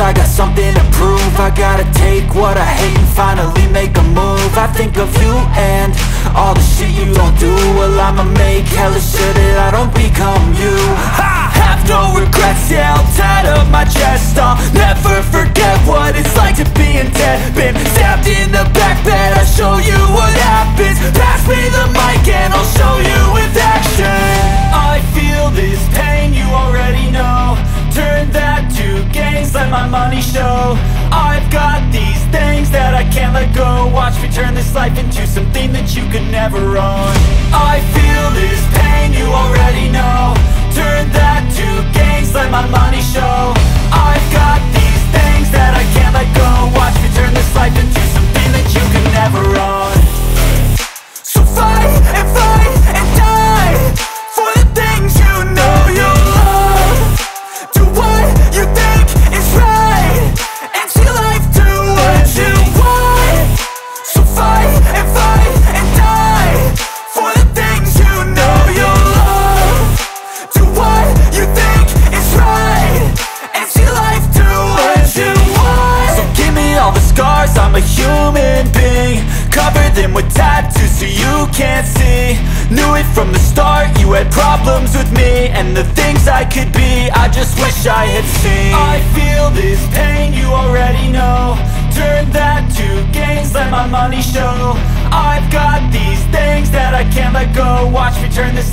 I got something to prove. I gotta take what I hate and finally make a move. I think of you and all the shit you don't do. Well, I'ma make hella sure that I don't become you. I have no regrets, yeah, I'll tie up my chest. I'll never forget what it's like to be in debt. Been stabbed in the back bed, I'll show you what happens. Pass me the mic and I'll show you with action. I feel this pain, you already know. Turn that to gains, let my money show. I've got these things that I can't let go. Watch me turn this life into something that you could never own. I feel this pain, you already know. Turn that to gains, let my money show. I've got these things that I can't let go. Watch me turn this life into something that you could never own. So fight and die for the things you know you love. Do what you think is right and see life do what you want. So fight and die for the things you know you love. Do what you think is right and see life do what you want. So give me all the scars, I'm a human being. Cover them with tattoos so you can't see. Knew it from the start, you had problems with me and the things I could be, I just wish I had seen. I feel this pain, you already know. Turn that to gains, let my money show. I've got these things that I can't let go. Watch me turn this life